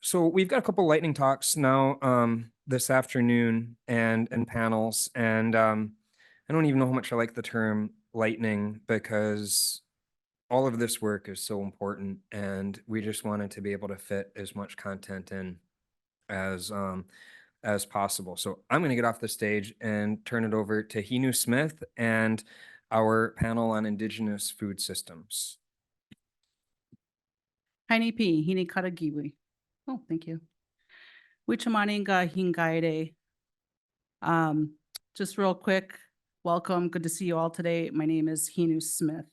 So we've got a couple lightning talks now this afternoon and panels, and I don't even know how much I like the term lightning because all of this work is so important, and we just wanted to be able to fit as much content in as possible. So I'm going to get off the stage and turn it over to Hinu Smith and our panel on Indigenous food systems. Haini P, Hini Karagiwi. Oh, thank you. Wichamaninga Hingaide. Just real quick, welcome. Good to see you all today. My name is Hinu Smith.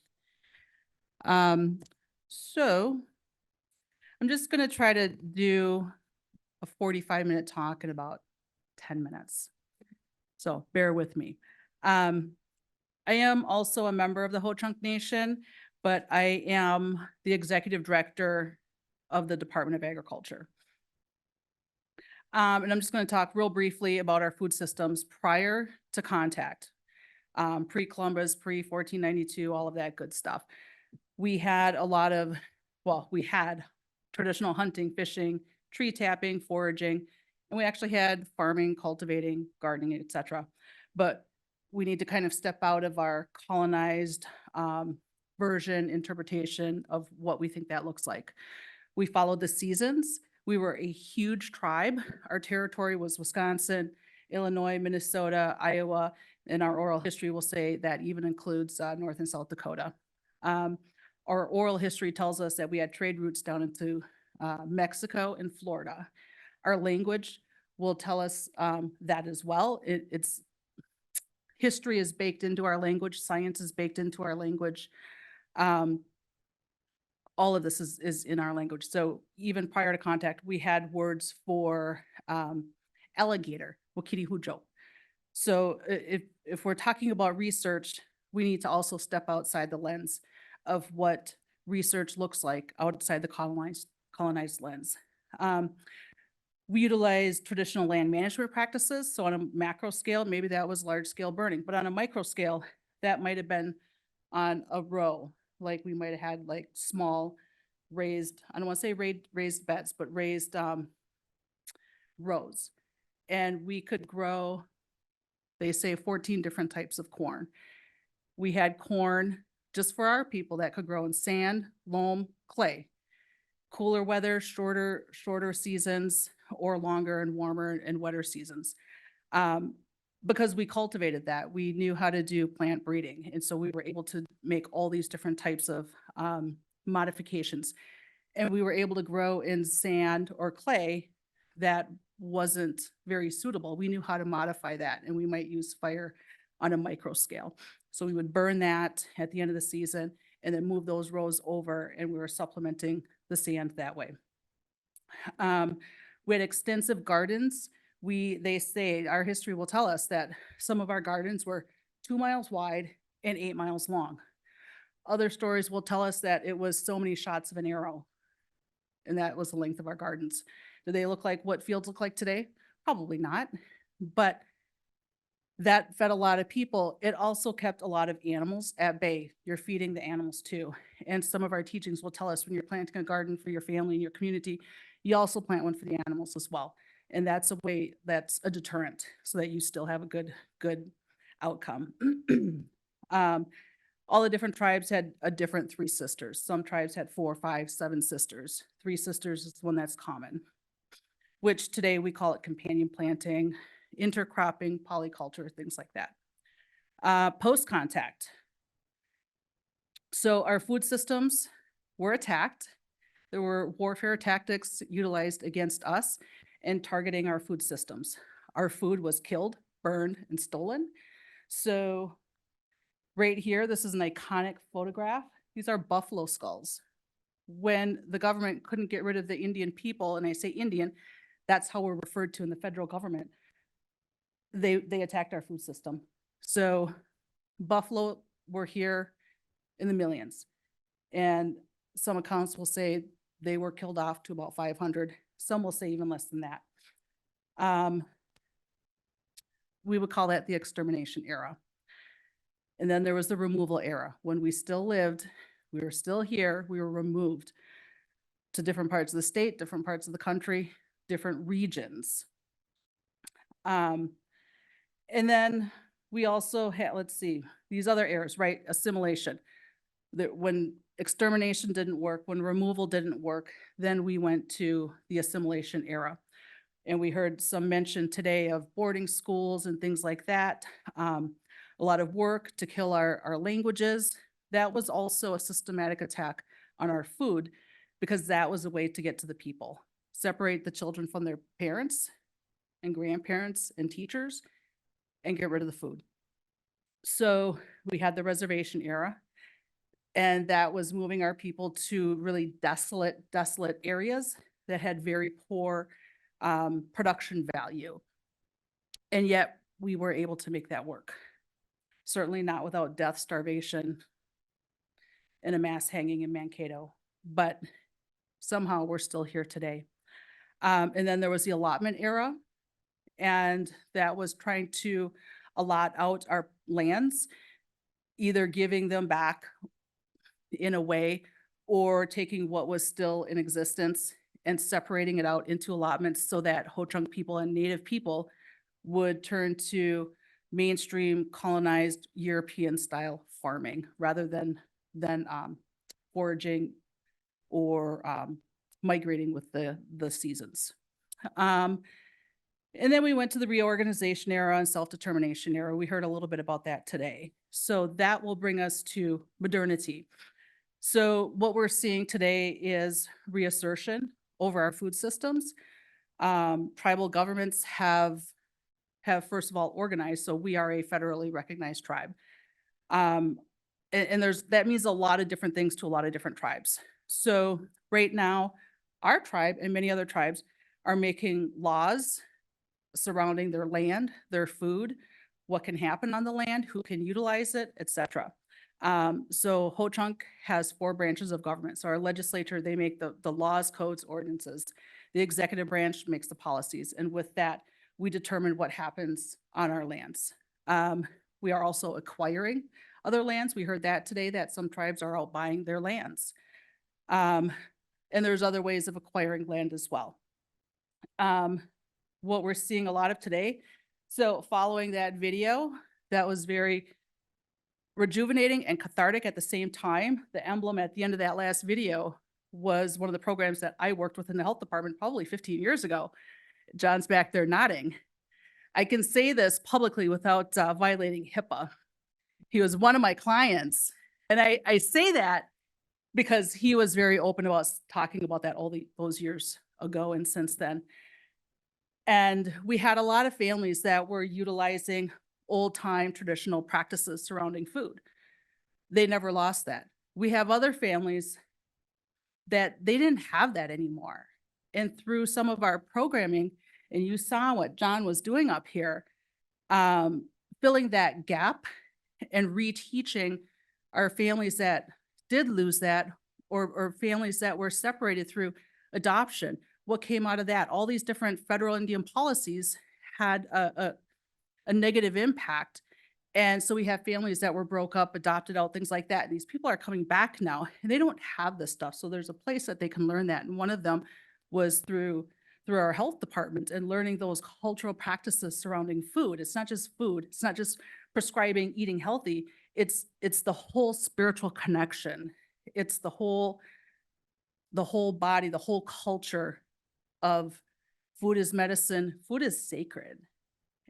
So I'm just going to try to do a 45-minute talk in about 10 minutes. So bear with me. I am also a member of the Ho-Chunk Nation, but I am the executive director of the Department of Agriculture. And I'm just going to talk real briefly about our food systems prior to contact, pre-Columbus, pre-1492, all of that good stuff. We had a lot of, well, we had traditional hunting, fishing, tree tapping, foraging, and we actually had farming, cultivating, gardening, etc. But we need to kind of step out of our colonized version interpretation of what we think that looks like. We followed the seasons. We were a huge tribe. Our territory was Wisconsin, Illinois, Minnesota, Iowa, and our oral history will say that even includes North and South Dakota. Our oral history tells us that we had trade routes down into Mexico and Florida. Our language will tell us that as well. It's history is baked into our language, science is baked into our language. All of this is in our language. So even prior to contact, we had words for alligator, wakiri hujo. So if we're talking about research, we need to also step outside the lens of what research looks like outside the colonized lens. We utilize traditional land management practices. So on a macro scale, maybe that was large scale burning, but on a micro scale, that might have been on a row. Like we might have had like small raised, I don't want to say raised beds, but raised rows. And we could grow, they say 14 different types of corn. We had corn just for our people that could grow in sand, loam, clay. Cooler weather, shorter seasons, or longer and warmer and wetter seasons. Because we cultivated that, we knew how to do plant breeding. And so we were able to make all these different types of modifications. And we were able to grow in sand or clay that wasn't very suitable. We knew how to modify that, and we might use fire on a micro scale. So we would burn that at the end of the season and then move those rows over, and we were supplementing the sand that way. We had extensive gardens. They say, our history will tell us that some of our gardens were 2 miles wide and 8 miles long. Other stories will tell us that it was so many shots of an arrow, and that was the length of our gardens. Do they look like what fields look like today? Probably not, but that fed a lot of people. It also kept a lot of animals at bay. You're feeding the animals too. And some of our teachings will tell us when you're planting a garden for your family and your community, you also plant one for the animals as well. And that's a way, that's a deterrent so that you still have a good outcome. All the different tribes had a different 3 sisters. Some tribes had 4, 5, 7 sisters. 3 sisters is the one that's common, which today we call it companion planting, intercropping, polyculture, things like that. Post-contact. So our food systems were attacked. There were warfare tactics utilized against us and targeting our food systems. Our food was killed, burned, and stolen. So right here, this is an iconic photograph. These are buffalo skulls. When the government couldn't get rid of the Indian people, and I say Indian, that's how we're referred to in the federal government, they attacked our food system. So buffalo were here in the millions. And some accounts will say they were killed off to about 500. Some will say even less than that. We would call that the extermination era. And then there was the removal era. When we still lived, we were still here, we were removed. to different parts of the state, different parts of the country, different regions. And then we also had, let's see, these other errors, right? Assimilation. That when extermination didn't work, when removal didn't work, then we went to the assimilation era. And we heard some mention today of boarding schools and things like that. A lot of work to kill our languages. That was also a systematic attack on our food because that was a way to get to the people. Separate the children from their parents and grandparents and teachers and get rid of the food. So we had the reservation era, and that was moving our people to really desolate areas that had very poor production value. And yet we were able to make that work. Certainly not without death, starvation, and a mass hanging in Mankato, but somehow we're still here today. And then there was the allotment era, and that was trying to allot out our lands, either giving them back in a way or taking what was still in existence and separating it out into allotments so that Ho-Chunk people and Native people would turn to mainstream colonized European style farming rather than foraging or migrating with the seasons. And then we went to the reorganization era and self-determination era. We heard a little bit about that today. So that will bring us to modernity. So what we're seeing today is reassertion over our food systems. Tribal governments have first of all organized, so we are a federally recognized tribe. And that means a lot of different things to a lot of different tribes. So right now, our tribe and many other tribes are making laws surrounding their land, their food, what can happen on the land, who can utilize it, etc. So Ho-Chunk has 4 branches of government. So our legislature, they make the laws, codes, ordinances. The executive branch makes the policies. And with that, we determine what happens on our lands. We are also acquiring other lands. We heard that today, that some tribes are out buying their lands. And there's other ways of acquiring land as well. What we're seeing a lot of today, so following that video, that was very rejuvenating and cathartic at the same time. The emblem at the end of that last video was one of the programs that I worked with in the health department probably 15 years ago. John's back there nodding. I can say this publicly without violating HIPAA. He was one of my clients. And I say that because he was very open about us talking about that all those years ago and since then. And we had a lot of families that were utilizing old-time traditional practices surrounding food. They never lost that. We have other families that they didn't have that anymore. And through some of our programming, and you saw what John was doing up here, filling that gap and reteaching our families that did lose that, or families that were separated through adoption. What came out of that? All these different federal Indian policies had a negative impact. And so we have families that were broke up, adopted out, things like that. And these people are coming back now and they don't have this stuff. So there's a place that they can learn that. And one of them was through our health department and learning those cultural practices surrounding food. It's not just food. It's not just prescribing eating healthy. It's the whole spiritual connection. It's the whole body, the whole culture of food is medicine, food is sacred.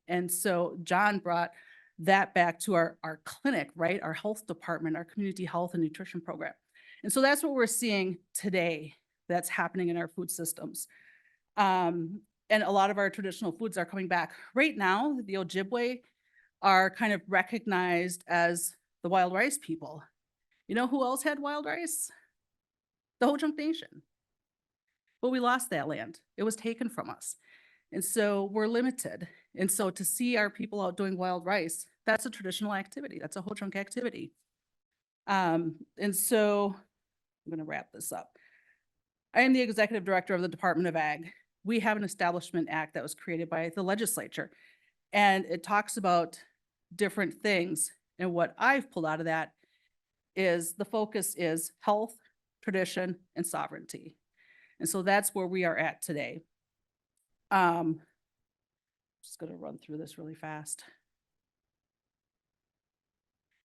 And so John brought that back to our clinic, right? Our health department, our community health and nutrition program. And so that's what we're seeing today that's happening in our food systems. And a lot of our traditional foods are coming back. Right now, the Ojibwe are kind of recognized as the wild rice people. You know who else had wild rice? The Ho-Chunk Nation. But we lost that land. It was taken from us. And so we're limited. And so to see our people out doing wild rice, that's a traditional activity. That's a Ho-Chunk activity. And so I'm going to wrap this up. I am the executive director of the Department of Ag. We have an Establishment Act that was created by the legislature. And it talks about different things. And what I've pulled out of that is the focus is health, tradition, and sovereignty. And so that's where we are at today. Just gonna run through this really fast.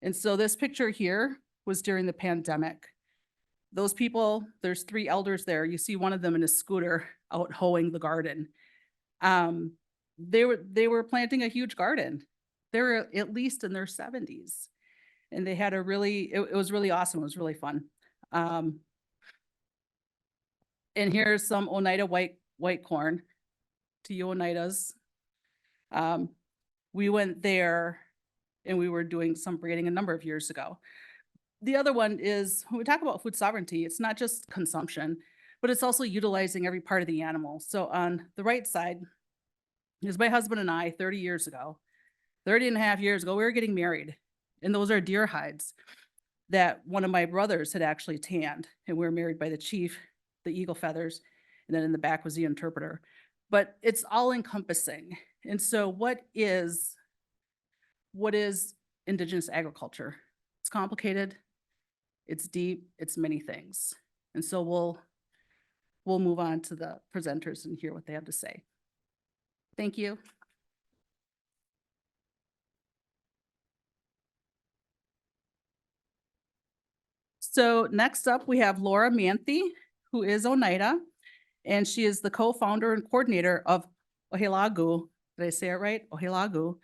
And so this picture here was during the pandemic. Those people, there's 3 elders there. You see one of them in a scooter out hoeing the garden. They were planting a huge garden. They were at least in their 70s. And they had a really, it was really awesome. It was really fun. And here's some Oneida white corn to you Oneidas. We went there and we were doing some breeding a number of years ago. The other one is, when we talk about food sovereignty, it's not just consumption, but it's also utilizing every part of the animal. So on the right side is my husband and I 30 years ago. 30 and a half years ago, we were getting married. And those are deer hides that one of my brothers had actually tanned. And we were married by the chief, the eagle feathers, and then in the back was the interpreter. But it's all encompassing. And so what is Indigenous agriculture? It's complicated, it's deep, it's many things. And so we'll move on to the presenters and hear what they have to say. Thank you. So next up, we have Laura Manthe, who is Oneida, and she is the co-founder and coordinator of láku. Did I say it right? láku.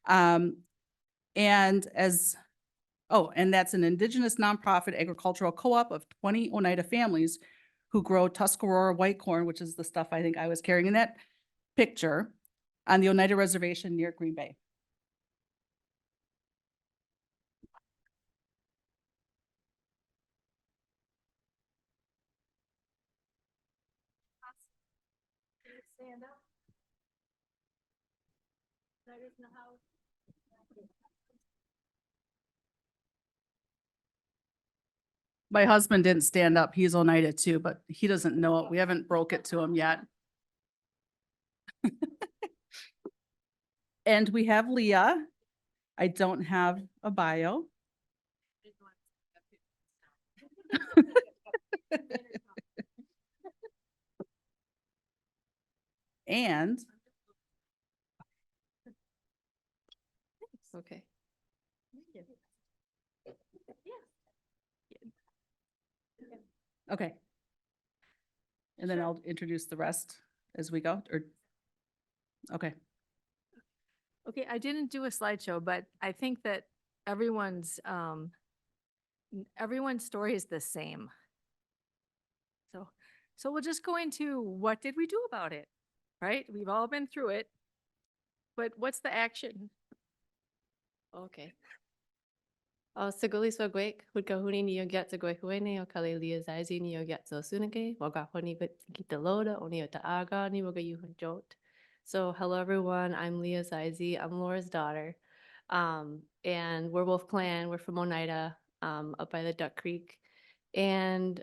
And that's an Indigenous nonprofit agricultural co-op of 20 Oneida families who grow Tuscarora white corn, which is the stuff I think I was carrying in that picture, on the Oneida Reservation near Green Bay. Stand up. That is not how. My husband didn't stand up. He's Oneida too, but he doesn't know it. We haven't broke it to him yet. And we have Leah. I don't have a bio. And Okay. okay. And then I'll introduce the rest as we go, or, okay. Okay, I didn't do a slideshow, but I think that everyone's story is the same. So we'll just go into what did we do about it, right? We've all been through it, but what's the action? Okay. Saguli swagwek, Wiipongwii ni yoget sagwe huene o kalelia zazi ni yoget so sunake, wagahoni gita loda oni aga ni wagayuhunjot. So hello everyone, I'm Leah Zizi. I'm Laura's daughter. And we're both clan. We're from Oneida, up by the Duck Creek. And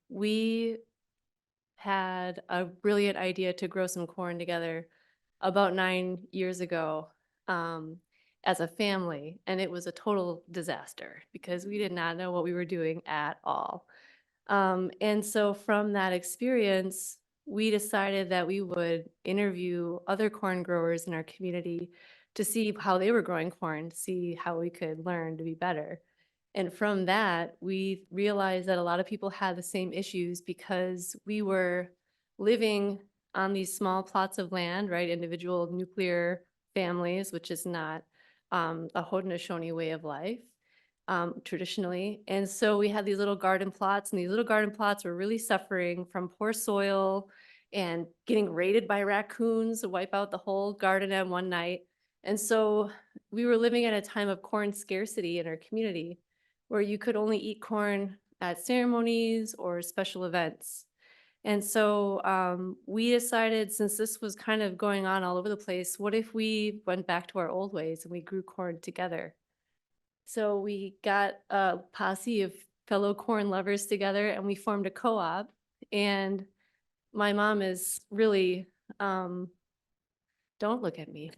we had a brilliant idea to grow some corn together about 9 years ago as a family. And it was a total disaster because we did not know what we were doing at all. And so from that experience, we decided that we would interview other corn growers in our community to see how they were growing corn, to see how we could learn to be better. And from that, we realized that a lot of people had the same issues because we were living on these small plots of land, right? Individual nuclear families, which is not a Haudenosaunee way of life. Traditionally. And so we had these little garden plots, and these little garden plots were really suffering from poor soil and getting raided by raccoons to wipe out the whole garden at one night. And so we were living at a time of corn scarcity in our community where you could only eat corn at ceremonies or special events. And so we decided, since this was kind of going on all over the place, what if we went back to our old ways and we grew corn together? So we got a posse of fellow corn lovers together and we formed a co-op. And my mom is really, don't look at me.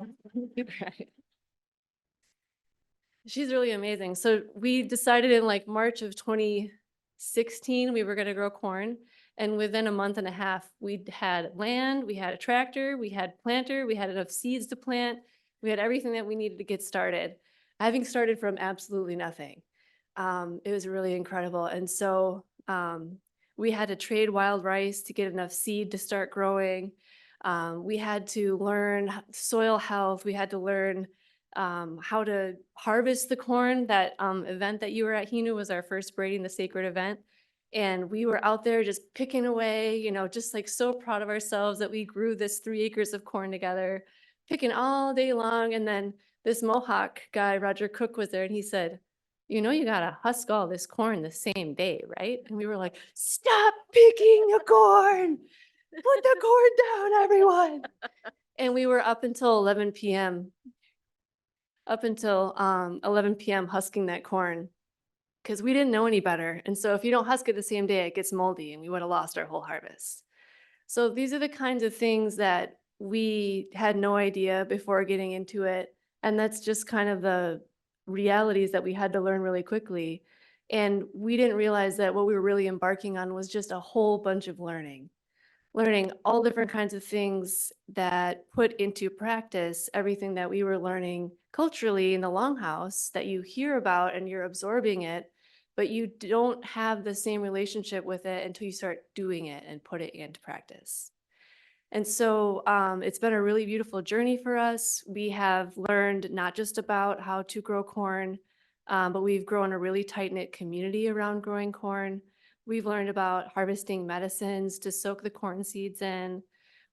She's really amazing. So we decided in like March of 2016, we were going to grow corn. And within a month and a half, we had land, we had a tractor, we had planter, we had enough seeds to plant. We had everything that we needed to get started, having started from absolutely nothing. It was really incredible. And so we had to trade wild rice to get enough seed to start growing. We had to learn soil health. We had to learn how to harvest the corn. That event that you were at, Hinu, was our first Braiding the Sacred event. And we were out there just picking away, you know, just like so proud of ourselves that we grew this 3 acres of corn together, picking all day long. And then this Mohawk guy, Roger Cook, was there and he said, you know, you gotta husk all this corn the same day, right? And we were like, stop picking the corn. Put the corn down, everyone. And we were up until 11 p.m. Up until 11 p.m. husking that corn because we didn't know any better. And so if you don't husk it the same day, it gets moldy and we would have lost our whole harvest. So these are the kinds of things that we had no idea before getting into it. And that's just kind of the realities that we had to learn really quickly. And we didn't realize that what we were really embarking on was just a whole bunch of learning all different kinds of things that put into practice everything that we were learning culturally in the Longhouse that you hear about and you're absorbing it, but you don't have the same relationship with it until you start doing it and put it into practice. And so it's been a really beautiful journey for us. We have learned not just about how to grow corn, but we've grown a really tight-knit community around growing corn. We've learned about harvesting medicines to soak the corn seeds in.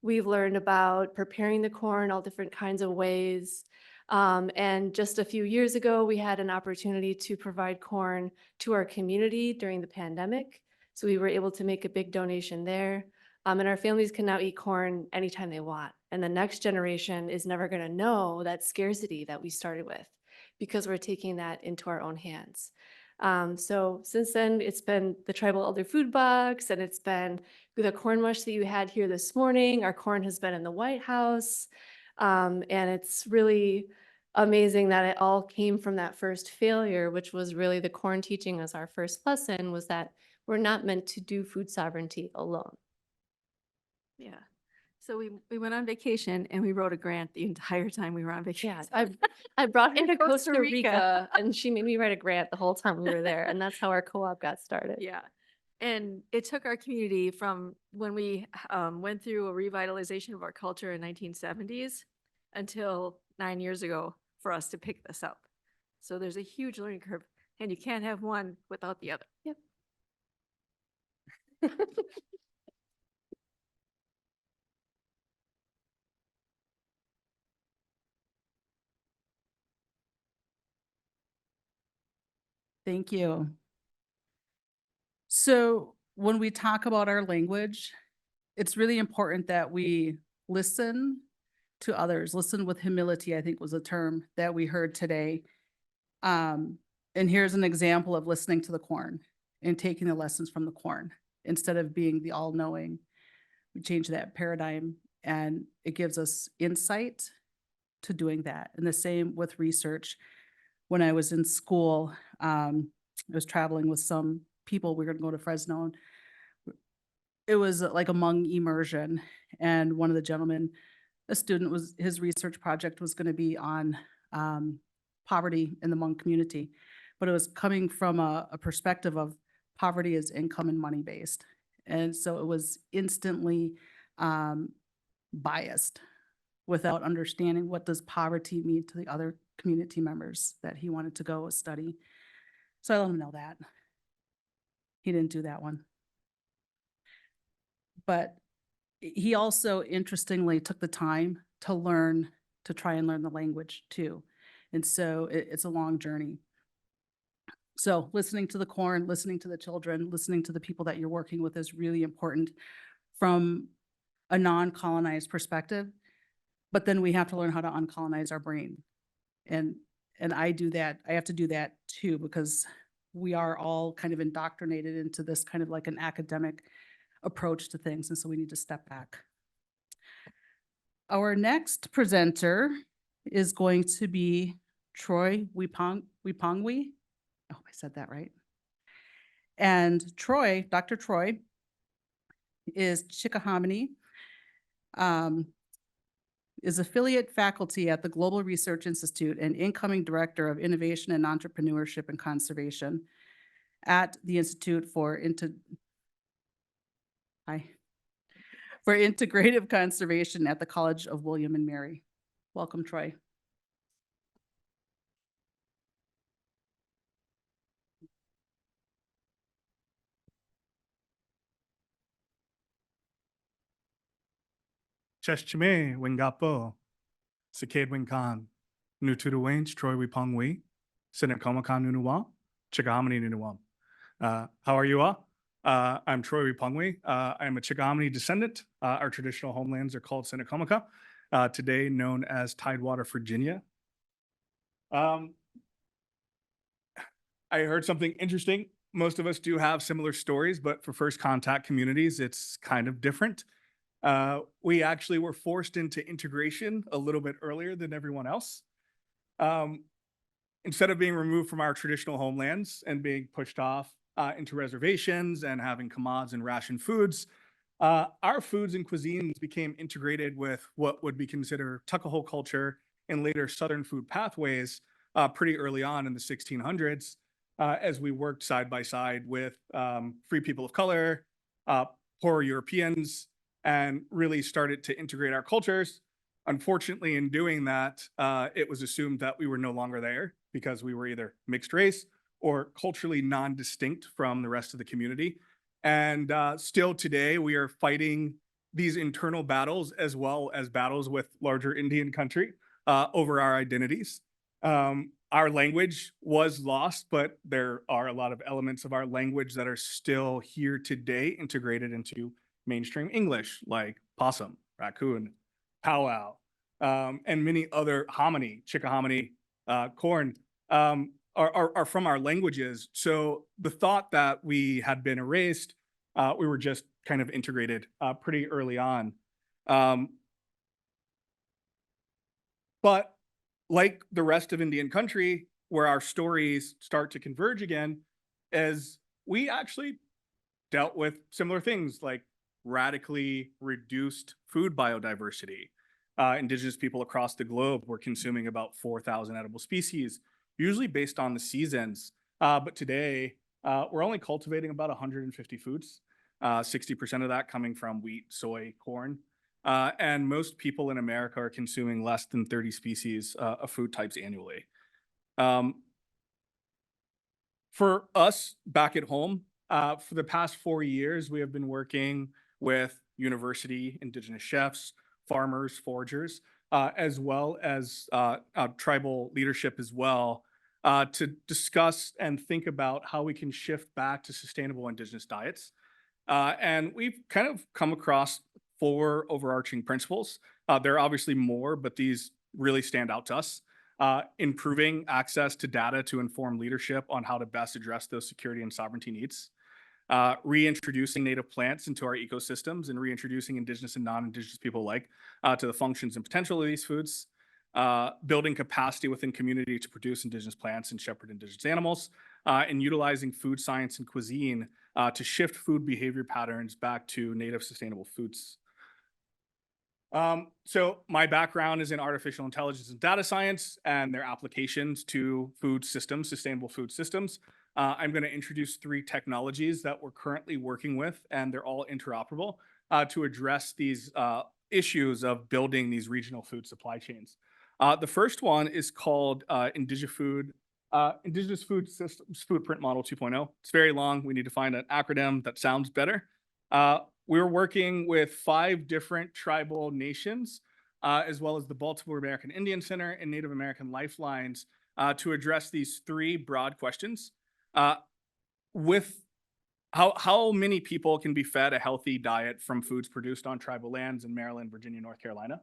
We've learned about preparing the corn all different kinds of ways. And just a few years ago, we had an opportunity to provide corn to our community during the pandemic. So we were able to make a big donation there. And our families can now eat corn anytime they want. And the next generation is never going to know that scarcity that we started with because we're taking that into our own hands. So since then, it's been the Tribal Elder Food Box, and it's been the corn mush that you had here this morning. Our corn has been in the White House. And it's really amazing that it all came from that first failure, which was really the corn teaching us our first lesson, was that we're not meant to do food sovereignty alone. Yeah. So we went on vacation and we wrote a grant the entire time we were on vacation. Yeah, I brought her In to Costa Costa Rica. Rica and she made me write a grant the whole time we were there. And that's how our co-op got started. Yeah. And it took our community from when we went through a revitalization of our culture in 1970s until 9 years ago for us to pick this up. So there's a huge learning curve and you can't have one without the other. Yep. Thank you. So when we talk about our language, it's really important that we listen to others. Listen with humility, I think was a term that we heard today. And here's an example of listening to the corn and taking the lessons from the corn instead of being the all-knowing. We change that paradigm and it gives us insight to doing that. And the same with research. When I was in school, I was traveling with some people. We were going to go to Fresno. And it was like a Hmong immersion. And one of the gentlemen, a student, was his research project was going to be on poverty in the Hmong community. But it was coming from a perspective of poverty is income and money based. And so it was instantly biased without understanding what does poverty mean to the other community members that he wanted to go study. So I let him know that. He didn't do that one. But he also interestingly took the time to learn, to try and learn the language too. And so it's a long journey. So listening to the corn, listening to the children, listening to the people that you're working with is really important from a non-colonized perspective. But then we have to learn how to uncolonize our brain. And I do that. I have to do that too, because we are all kind of indoctrinated into this kind of like an academic approach to things. And so we need to step back. Our next presenter is going to be Troy Wiipongwii. I hope I said that right. And Troy, Dr. Troy, is Chickahominy. Is affiliate faculty at the Global Research Institute and incoming Director of Innovation and Entrepreneurship and Conservation at the Institute for Integrative Conservation at the College of William and Mary. Welcome, Troy. Cheshchime, Wingapo, Sakade Winkan, Nutudu Wange, Troy Wiipongwii, Sinekomakan Nunuwa, Chickahominy Nunuwam. How are you all? I'm Troy Wiipongwii. I'm a Chickahominy descendant. Our traditional homelands are called Sinekomaka, today known as Tidewater, Virginia. I heard something interesting. Most of us do have similar stories, but for first contact communities, it's kind of different. We actually were forced into integration a little bit earlier than everyone else. Instead of being removed from our traditional homelands and being pushed off into reservations and having commods and ration foods, our foods and cuisines became integrated with what would be considered Tuckahoe culture and later Southern food pathways pretty early on in the 1600s, as we worked side by side with free people of color, poor Europeans, and really started to integrate our cultures. Unfortunately, in doing that, it was assumed that we were no longer there because we were either mixed race or culturally non-distinct from the rest of the community. And still today, we are fighting these internal battles as well as battles with larger Indian country over our identities. Our language was lost, but there are a lot of elements of our language that are still here today integrated into mainstream English, like possum, raccoon, powwow, and many other hominy, Chickahominy, corn, are from our languages. So the thought that we had been erased, we were just kind of integrated pretty early on. But like the rest of Indian country, where our stories start to converge again, as we actually dealt with similar things like radically reduced food biodiversity. Indigenous people across the globe were consuming about 4,000 edible species, usually based on the seasons. But today, we're only cultivating about 150 foods, 60% of that coming from wheat, soy, corn. And most people in America are consuming less than 30 species of food types annually. For us back at home, for the past 4 years, we have been working with university Indigenous chefs, farmers, foragers, as well as tribal leadership as well, to discuss and think about how we can shift back to sustainable Indigenous diets. And we've kind of come across 4 overarching principles. There are obviously more, but these really stand out to us. Improving access to data to inform leadership on how to best address those security and sovereignty needs. Reintroducing native plants into our ecosystems and reintroducing Indigenous and non-Indigenous people alike to the functions and potential of these foods. Building capacity within community to produce Indigenous plants and shepherd Indigenous animals, and utilizing food science and cuisine to shift food behavior patterns back to native sustainable foods. So my background is in artificial intelligence and data science and their applications to food systems, sustainable food systems. I'm going to introduce 3 technologies that we're currently working with, and they're all interoperable to address these issues of building these regional food supply chains. The first one is called Indigenous Food Systems Footprint Model 2.0. It's very long. We need to find an acronym that sounds better. We're working with 5 different tribal nations, as well as the Baltimore American Indian Center and Native American Lifelines to address these 3 broad questions. With how many people can be fed a healthy diet from foods produced on tribal lands in Maryland, Virginia, North Carolina?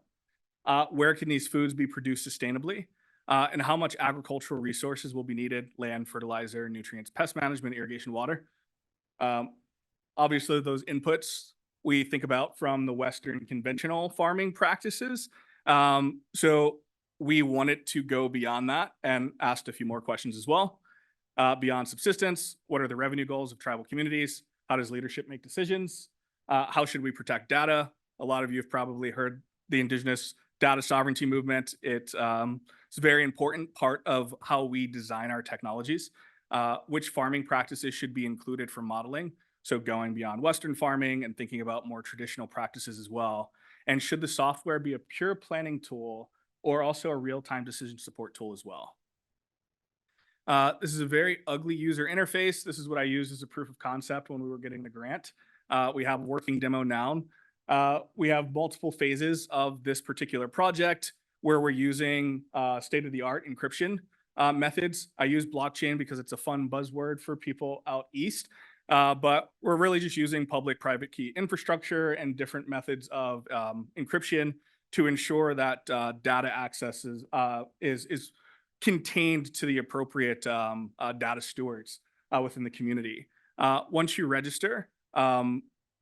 Where can these foods be produced sustainably? And how much agricultural resources will be needed? Land, fertilizer, nutrients, pest management, irrigation, water. Obviously, those inputs we think about from the Western conventional farming practices. So we wanted to go beyond that and asked a few more questions as well. Beyond subsistence, what are the revenue goals of tribal communities? How does leadership make decisions? How should we protect data? A lot of you have probably heard the Indigenous data sovereignty movement. It's a very important part of how we design our technologies. Which farming practices should be included for modeling? So going beyond Western farming and thinking about more traditional practices as well. And should the software be a pure planning tool or also a real-time decision support tool as well? This is a very ugly user interface. This is what I used as a proof of concept when we were getting the grant. We have a working demo now. We have multiple phases of this particular project where we're using state-of-the-art encryption methods. I use blockchain because it's a fun buzzword for people out east. But we're really just using public-private key infrastructure and different methods of encryption to ensure that data access is contained to the appropriate data stewards within the community. Once you register,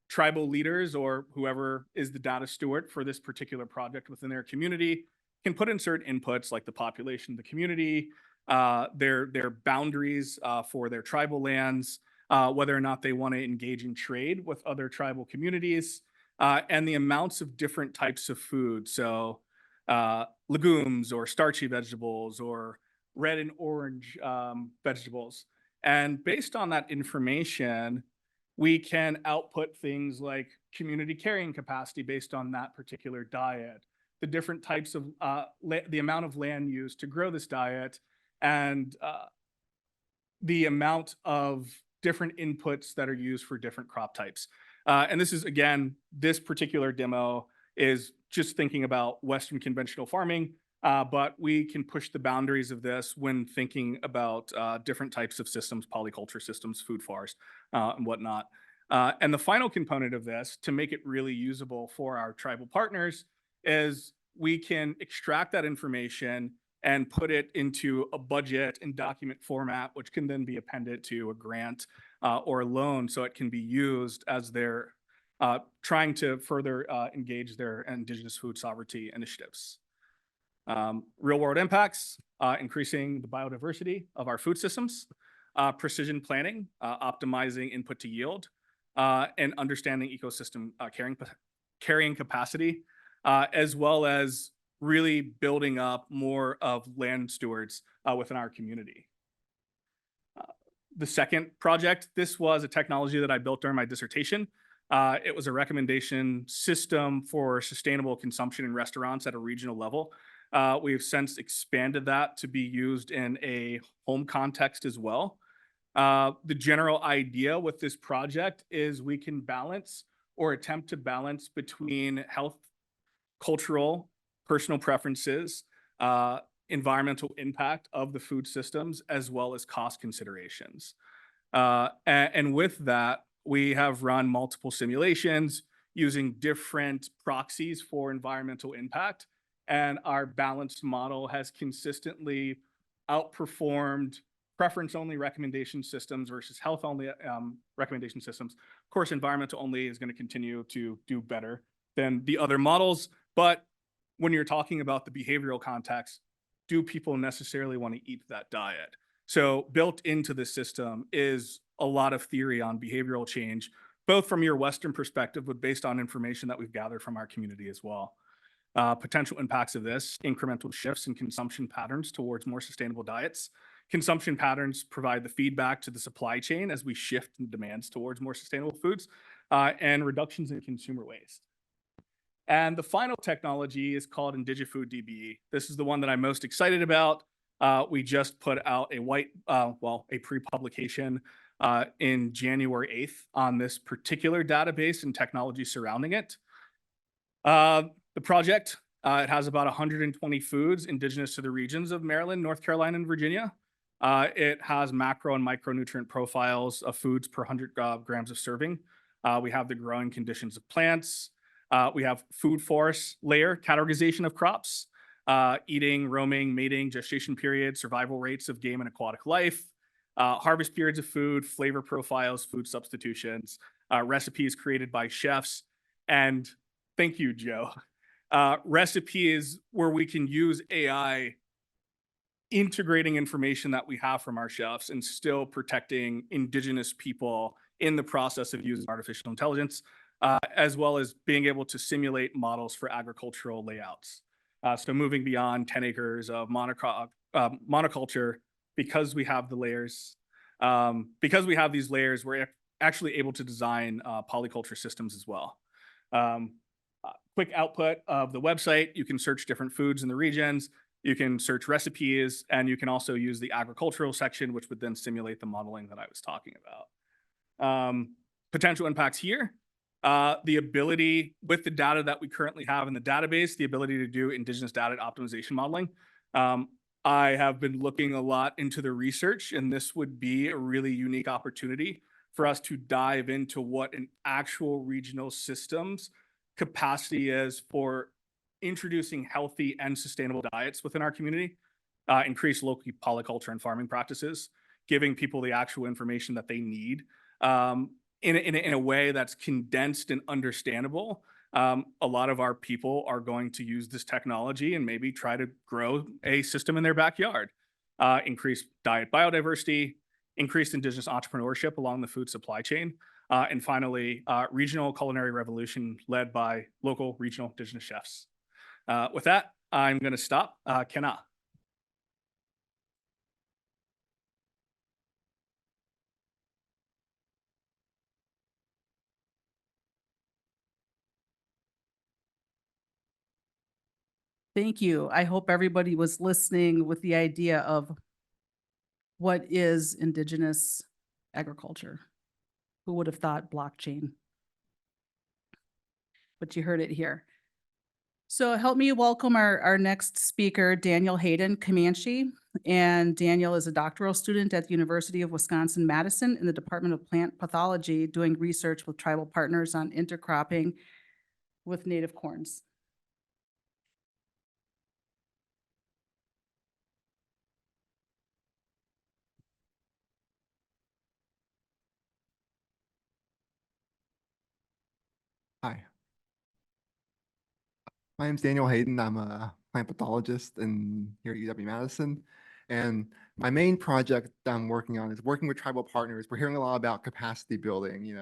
tribal leaders or whoever is the data steward for this particular project within their community can put in certain inputs like the population of the community, their boundaries for their tribal lands, whether or not they want to engage in trade with other tribal communities, and the amounts of different types of food. So legumes or starchy vegetables or red and orange vegetables. And based on that information, we can output things like community carrying capacity based on that particular diet, the different types of, the amount of land used to grow this diet, and the amount of different inputs that are used for different crop types. And this is, again, this particular demo is just thinking about Western conventional farming, but we can push the boundaries of this when thinking about different types of systems, polyculture systems, food forests, and whatnot. And the final component of this, to make it really usable for our tribal partners, is we can extract that information and put it into a budget and document format, which can then be appended to a grant or a loan, so it can be used as they're trying to further engage their Indigenous food sovereignty initiatives. Real world impacts, increasing the biodiversity of our food systems, precision planning, optimizing input to yield, and understanding ecosystem carrying capacity, as well as really building up more of land stewards within our community. The second project, this was a technology that I built during my dissertation. It was a recommendation system for sustainable consumption in restaurants at a regional level. We've since expanded that to be used in a home context as well. The general idea with this project is we can balance or attempt to balance between health, cultural, personal preferences, environmental impact of the food systems, as well as cost considerations. And with that, we have run multiple simulations using different proxies for environmental impact. And our balanced model has consistently outperformed preference-only recommendation systems versus health-only recommendation systems. Of course, environmental-only is going to continue to do better than the other models. But when you're talking about the behavioral context, do people necessarily want to eat that diet? So built into the system is a lot of theory on behavioral change, both from your Western perspective, but based on information that we've gathered from our community as well. Potential impacts of this, incremental shifts in consumption patterns towards more sustainable diets. Consumption patterns provide the feedback to the supply chain as we shift in demands towards more sustainable foods, and reductions in consumer waste. And the final technology is called IndigiFood DBE. This is the one that I'm most excited about. We just put out a pre-publication in January 8th on this particular database and technology surrounding it. The project, it has about 120 foods indigenous to the regions of Maryland, North Carolina, and Virginia. It has macro and micronutrient profiles of foods per 100 grams of serving. We have the growing conditions of plants. We have food forest layer categorization of crops, eating, roaming, mating, gestation period, survival rates of game and aquatic life, harvest periods of food, flavor profiles, food substitutions, recipes created by chefs, and thank you, Joe. Recipes where we can use AI integrating information that we have from our chefs and still protecting indigenous people in the process of using artificial intelligence. as well as being able to simulate models for agricultural layouts. So moving beyond 10 acres of monoculture, because we have the layers, because we have these layers, we're actually able to design polyculture systems as well. Quick output of the website, you can search different foods in the regions, you can search recipes, and you can also use the agricultural section, which would then simulate the modeling that I was talking about. Potential impacts here, the ability with the data that we currently have in the database, the ability to do indigenous data optimization modeling. I have been looking a lot into the research, and this would be a really unique opportunity for us to dive into what an actual regional systems capacity is for introducing healthy and sustainable diets within our community, increase local polyculture and farming practices, giving people the actual information that they need in a way that's condensed and understandable. A lot of our people are going to use this technology and maybe try to grow a system in their backyard, increase diet biodiversity, increased indigenous entrepreneurship along the food supply chain, and finally, regional culinary revolution led by local regional indigenous chefs. With that, I'm going to stop. Kena. Thank you. I hope everybody was listening with the idea of what is indigenous agriculture. Who would have thought blockchain? But you heard it here. So help me welcome our next speaker, Daniel Hayden, Comanche. And Daniel is a doctoral student at the University of Wisconsin-Madison in the Department of Plant Pathology, doing research with tribal partners on intercropping with native corns. Hi, my name's Daniel Hayden. I'm a plant pathologist here at UW-Madison. And my main project that I'm working on is working with tribal partners. We're hearing a lot about capacity building,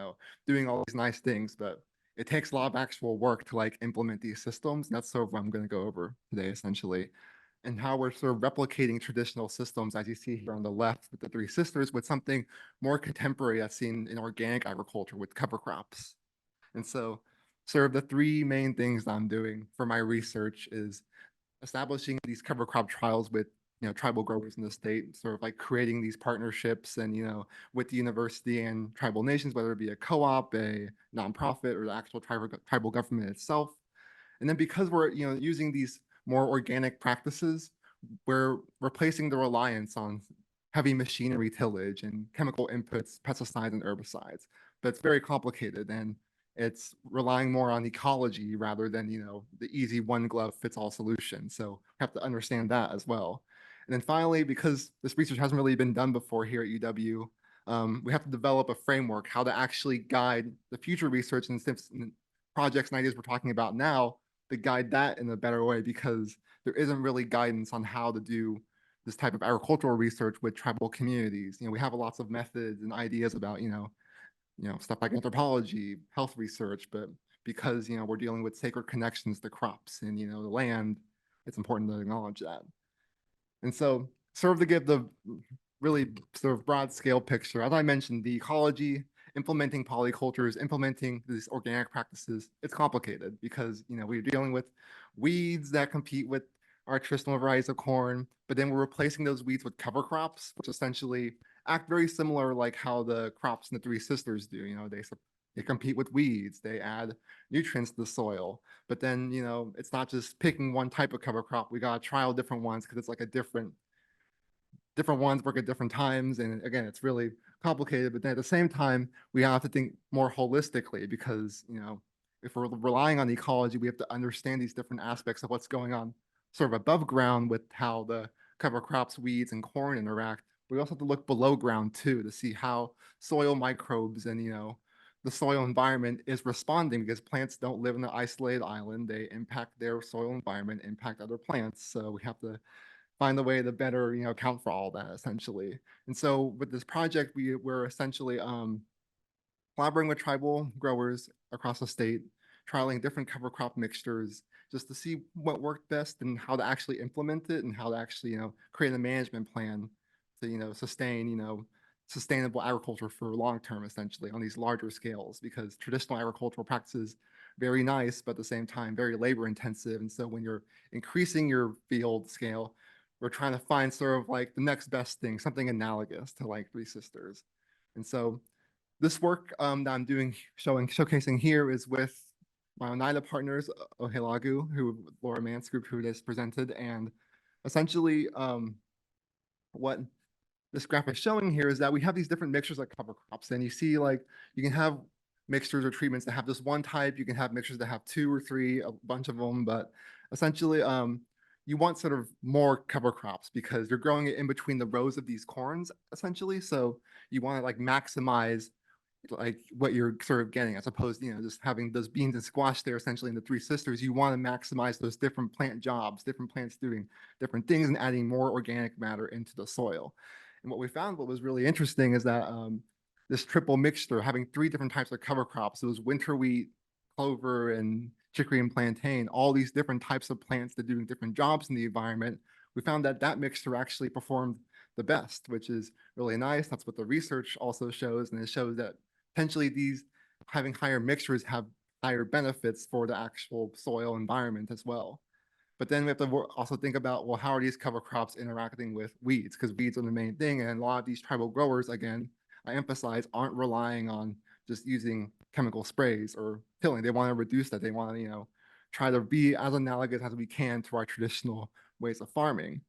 doing all these nice things, but it takes a lot of actual work to implement these systems. And that's sort of what I'm going to go over today, essentially. And how we're sort of replicating traditional systems, as you see here on the left with the Three Sisters, with something more contemporary that's seen in organic agriculture with cover crops. And so sort of the three main things that I'm doing for my research is establishing these cover crop trials with tribal growers in the state, sort of creating these partnerships and with the university and tribal nations, whether it be a co-op, a nonprofit, or the actual tribal government itself. And then because we're using these more organic practices, we're replacing the reliance on heavy machinery tillage and chemical inputs, pesticides and herbicides. But it's very complicated, and it's relying more on ecology rather than the easy one glove fits all solution. So we have to understand that as well. And then finally, because this research hasn't really been done before here at UW, we have to develop a framework how to actually guide the future research and projects and ideas we're talking about now, to guide that in a better way, because there isn't really guidance on how to do this type of agricultural research with tribal communities. We have lots of methods and ideas about stuff like anthropology, health research, but because we're dealing with sacred connections to crops and the land, it's important to acknowledge that. And so sort of to give the really sort of broad scale picture, as I mentioned, the ecology, implementing polycultures, implementing these organic practices, it's complicated because we're dealing with weeds that compete with our traditional varieties of corn, but then we're replacing those weeds with cover crops, which essentially act very similar like how the crops in the Three Sisters do. They compete with weeds, they add nutrients to the soil, but then it's not just picking one type of cover crop. We gotta trial different ones because it's like a different ones work at different times, and again, it's really complicated. But then at the same time, we have to think more holistically because if we're relying on ecology, we have to understand these different aspects of what's going on sort of above ground with how the cover crops, weeds, and corn interact. We also have to look below ground too to see how soil microbes and the soil environment is responding, because plants don't live in an isolated island. They impact their soil environment, impact other plants. So we have to find a way to better account for all that essentially. And so with this project, we're essentially collaborating with tribal growers across the state, trialing different cover crop mixtures, just to see what worked best and how to actually implement it and how to actually, create a management plan to, sustain, sustainable agriculture for long term, essentially, on these larger scales, because traditional agricultural practices very nice, but at the same time very labor intensive. And so when you're increasing your field scale, we're trying to find sort of like the next best thing, something analogous to like Three Sisters. And so this work that I'm doing, showcasing here is with my Oneida partners, Ohelagu, who Laura Mant's group, who just presented. And essentially what this graph is showing here is that we have these different mixtures of cover crops. And you see like, you can have mixtures or treatments that have just one type. You can have mixtures that have two or three, a bunch of them, but essentially you want sort of more cover crops because you're growing it in between the rows of these corns, essentially. So you want to like maximize like what you're sort of getting, as opposed to, just having those beans and squash there essentially in the Three Sisters. You want to maximize those different plant jobs, different plants doing different things and adding more organic matter into the soil. And what we found, what was really interesting is that this triple mixture, having three different types of cover crops, those winter wheat, clover, and chicory and plantain, all these different types of plants that doing different jobs in the environment, we found that that mixture actually performed the best, which is really nice. That's what the research also shows. And it shows that potentially these having higher mixtures have higher benefits for the actual soil environment as well. But then we have to also think about, well, how are these cover crops interacting with weeds? Because weeds are the main thing. And a lot of these tribal growers, again, I emphasize, aren't relying on just using chemical sprays or tilling. They want to reduce that. They want to, try to be as analogous as we can to our traditional ways of farming.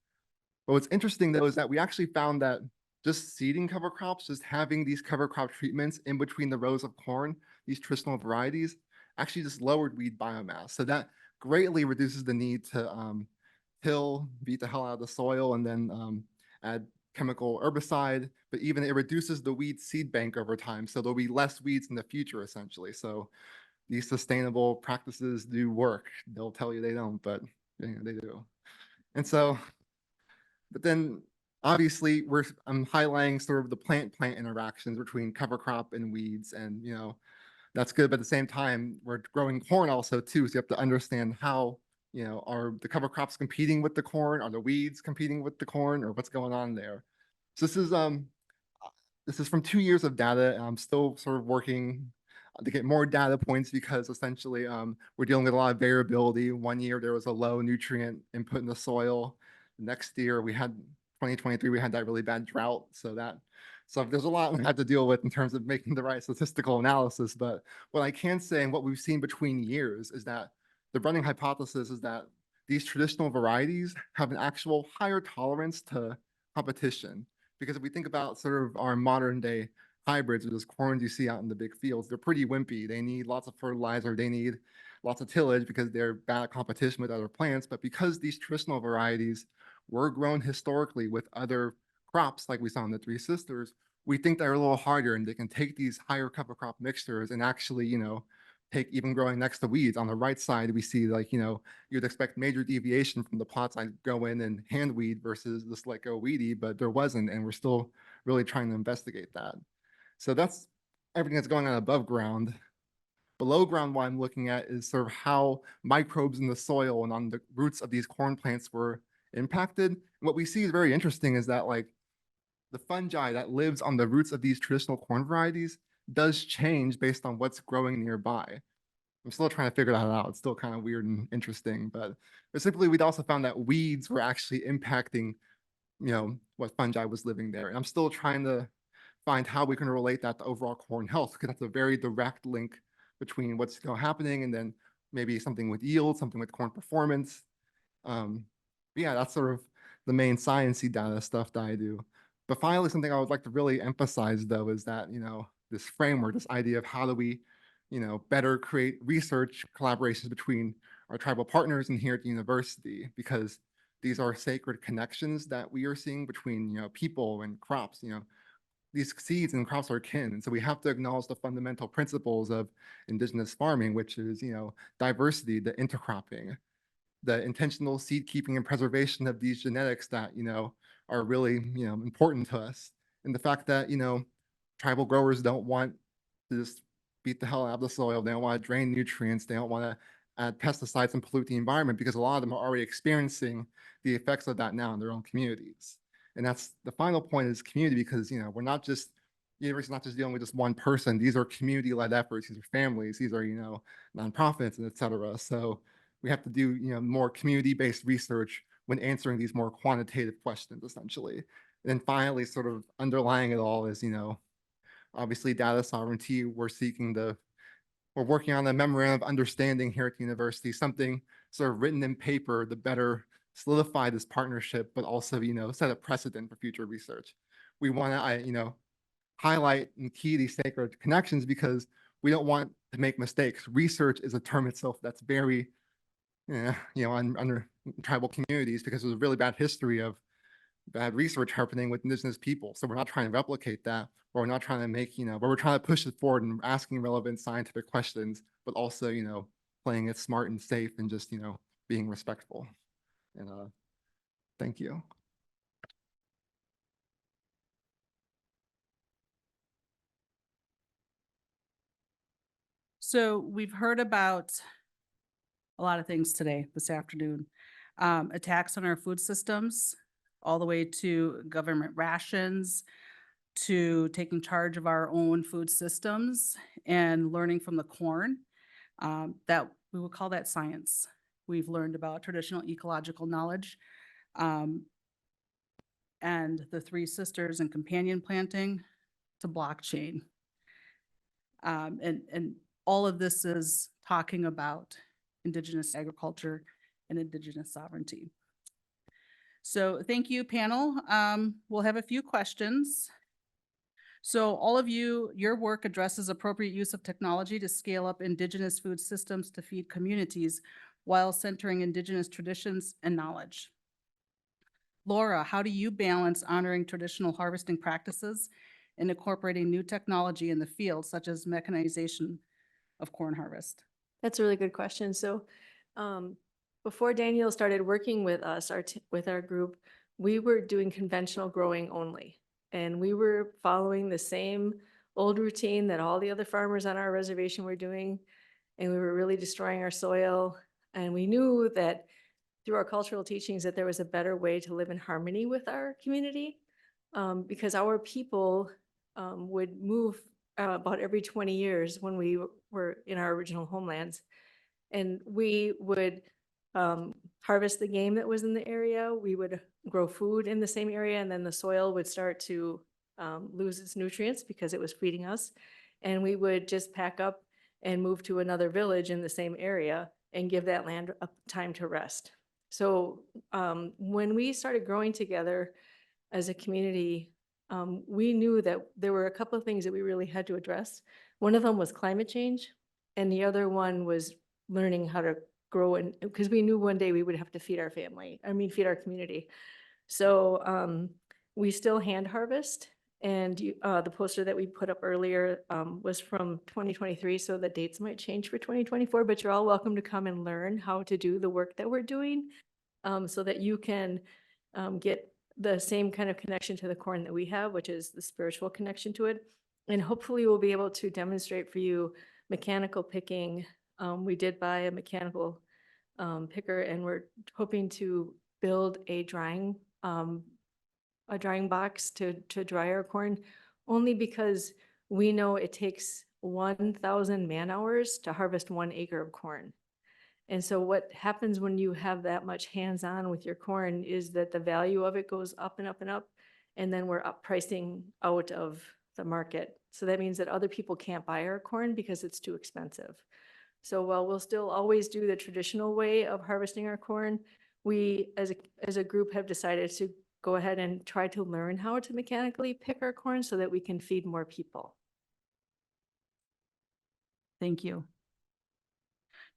But what's interesting though is that we actually found that just seeding cover crops, just having these cover crop treatments in between the rows of corn, these traditional varieties, actually just lowered weed biomass. So that greatly reduces the need to till, beat the hell out of the soil, and then add chemical herbicide, but even it reduces the weed seed bank over time. So there'll be less weeds in the future, essentially. So these sustainable practices do work. They'll tell you they don't, but they do. And so, but then obviously I'm highlighting sort of the plant-plant interactions between cover crop and weeds, and that's good. But at the same time, we're growing corn also too. So you have to understand how, are the cover crops competing with the corn? Are the weeds competing with the corn, or what's going on there? So this is from 2 years of data, and I'm still sort of working to get more data points because essentially we're dealing with a lot of variability. One year there was a low nutrient input in the soil. Next year we had 2023, we had that really bad drought. So there's a lot we had to deal with in terms of making the right statistical analysis. But what I can say, and what we've seen between years, is that the running hypothesis is that these traditional varieties have an actual higher tolerance to competition. Because if we think about sort of our modern day hybrids, or those corns you see out in the big fields, they're pretty wimpy. They need lots of fertilizer. They need lots of tillage because they're bad at competition with other plants. But because these traditional varieties were grown historically with other crops, like we saw in the Three Sisters, we think they're a little harder, and they can take these higher cover crop mixtures and actually, take even growing next to weeds. On the right side, we see like, you'd expect major deviation from the plots I go in and hand weed versus this let go weedy, but there wasn't. And we're still really trying to investigate that. So that's everything that's going on above ground. Below ground, what I'm looking at is sort of how microbes in the soil and on the roots of these corn plants were impacted. And what we see is very interesting is that like the fungi that lives on the roots of these traditional corn varieties does change based on what's growing nearby. I'm still trying to figure that out. It's still kind of weird and interesting, but simply we'd also found that weeds were actually impacting, what fungi was living there. And I'm still trying to find how we can relate that to overall corn health, because that's a very direct link between what's happening and then maybe something with yield, something with corn performance. Yeah, that's sort of the main sciencey data stuff that I do. But finally, something I would like to really emphasize though is that, this framework, this idea of how do we, better create research collaborations between our tribal partners and here at the university, because these are sacred connections that we are seeing between, people and crops. These seeds and crops are kin. And so we have to acknowledge the fundamental principles of indigenous farming, which is, diversity, the intercropping, the intentional seed keeping and preservation of these genetics that, are really, important to us. And the fact that, tribal growers don't want to just beat the hell out of the soil. They don't want to drain nutrients. They don't want to add pesticides and pollute the environment because a lot of them are already experiencing the effects of that now in their own communities. And that's the final point is community, because, you know, we're not just, university's not just dealing with just one person. These are community-led efforts. These are families. These are, you know, nonprofits and et cetera. So we have to do, you know, more community-based research when answering these more quantitative questions, essentially. And then finally, sort of underlying it all is, you know, obviously data sovereignty. We're working on a memorandum of understanding here at the university, something sort of written in paper to better solidify this partnership, but also, you know, set a precedent for future research. We want to, you know, highlight and key these sacred connections because we don't want to make mistakes. Research is a term itself that's very, you know, under tribal communities because there's a really bad history of bad research happening with Indigenous people. So we're not trying to replicate that, or we're not trying to make, you know, but we're trying to push it forward and asking relevant scientific questions, but also, you know, playing it smart and safe and just, you know, being respectful. And thank you. So we've heard about a lot of things today, this afternoon. Attacks on our food systems, all the way to government rations, to taking charge of our own food systems and learning from the corn. That we would call that science. We've learned about traditional ecological knowledge, and the Three Sisters and companion planting to blockchain. And all of this is talking about Indigenous agriculture and Indigenous sovereignty. So thank you, panel. We'll have a few questions. So all of you, your work addresses appropriate use of technology to scale up Indigenous food systems to feed communities while centering Indigenous traditions and knowledge. Laura, how do you balance honoring traditional harvesting practices and incorporating new technology in the field, such as mechanization of corn harvest? That's a really good question. So before Daniel started working with us, with our group, we were doing conventional growing only. And we were following the same old routine that all the other farmers on our reservation were doing. And we were really destroying our soil. And we knew that through our cultural teachings that there was a better way to live in harmony with our community, because our people would move about every 20 years when we were in our original homelands. And we would harvest the game that was in the area. We would grow food in the same area, and then the soil would start to lose its nutrients because it was feeding us. And we would just pack up and move to another village in the same area and give that land a time to rest. So when we started growing together as a community, we knew that there were a couple of things that we really had to address. One of them was climate change, and the other one was learning how to grow, and because we knew one day we would have to feed our feed our community. So we still hand harvest, and the poster that we put up earlier was from 2023, so the dates might change for 2024, but you're all welcome to come and learn how to do the work that we're doing, so that you can get the same kind of connection to the corn that we have, which is the spiritual connection to it. And hopefully we'll be able to demonstrate for you mechanical picking. We did buy a mechanical picker, and we're hoping to build a drying box to dry our corn, only because we know it takes 1,000 man hours to harvest 1 acre of corn. And so what happens when you have that much hands-on with your corn is that the value of it goes up and up and up, and then we're up pricing out of the market. So that means that other people can't buy our corn because it's too expensive. So while we'll still always do the traditional way of harvesting our corn, we as a group have decided to go ahead and try to learn how to mechanically pick our corn so that we can feed more people. Thank you.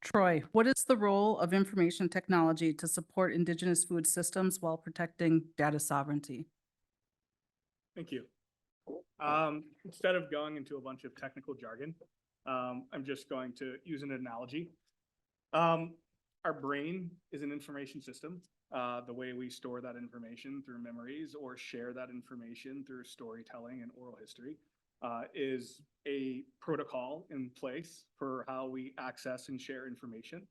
Troy, what is the role of information technology to support Indigenous food systems while protecting data sovereignty? Thank you. Instead of going into a bunch of technical jargon, I'm just going to use an analogy. Our brain is an information system. The way we store that information through memories or share that information through storytelling and oral history. is a protocol in place for how we access and share information.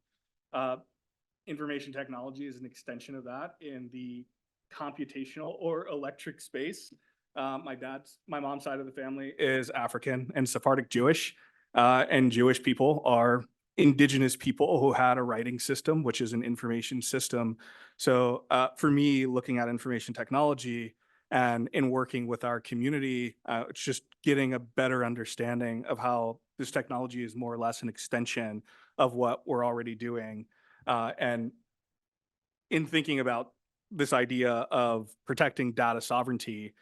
Information technology is an extension of that in the computational or electric space. My mom's side of the family is African and Sephardic Jewish, and Jewish people are indigenous people who had a writing system, which is an information system. So for me, looking at information technology and in working with our community, it's just getting a better understanding of how this technology is more or less an extension of what we're already doing. And in thinking about this idea of protecting data sovereignty,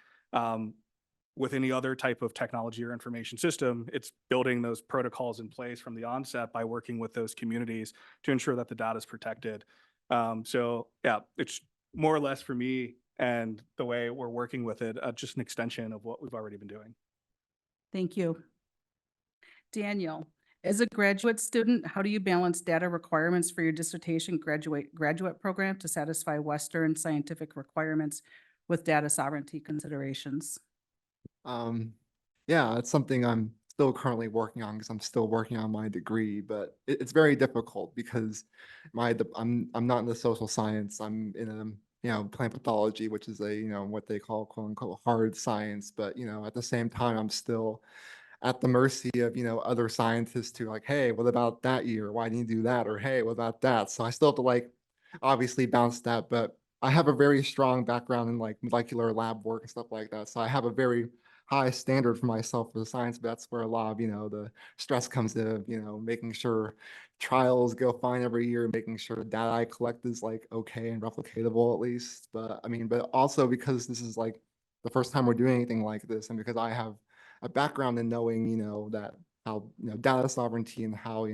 with any other type of technology or information system, it's building those protocols in place from the onset by working with those communities to ensure that the data is protected. So yeah, it's more or less for me and the way we're working with it, just an extension of what we've already been doing. Thank you. Daniel, as a graduate student, how do you balance data requirements for your dissertation graduate program to satisfy Western scientific requirements with data sovereignty considerations? Yeah, it's something I'm still currently working on because I'm still working on my degree, but it's very difficult because I'm not in the social science. I'm in plant pathology, which is a, what they call quote unquote hard science. But, at the same time, I'm still at the mercy of, other scientists who like, hey, what about that year? Why didn't you do that? Or hey, what about that? So I still have to like obviously bounce that, but I have a very strong background in like molecular lab work and stuff like that. So I have a very high standard for myself for the science, but that's where a lot of, the stress comes in, making sure trials go fine every year, making sure the data I collect is like okay and replicatable at least. But I mean, but also because this is like the first time we're doing anything like this, and because I have a background in knowing, that how, data sovereignty and how,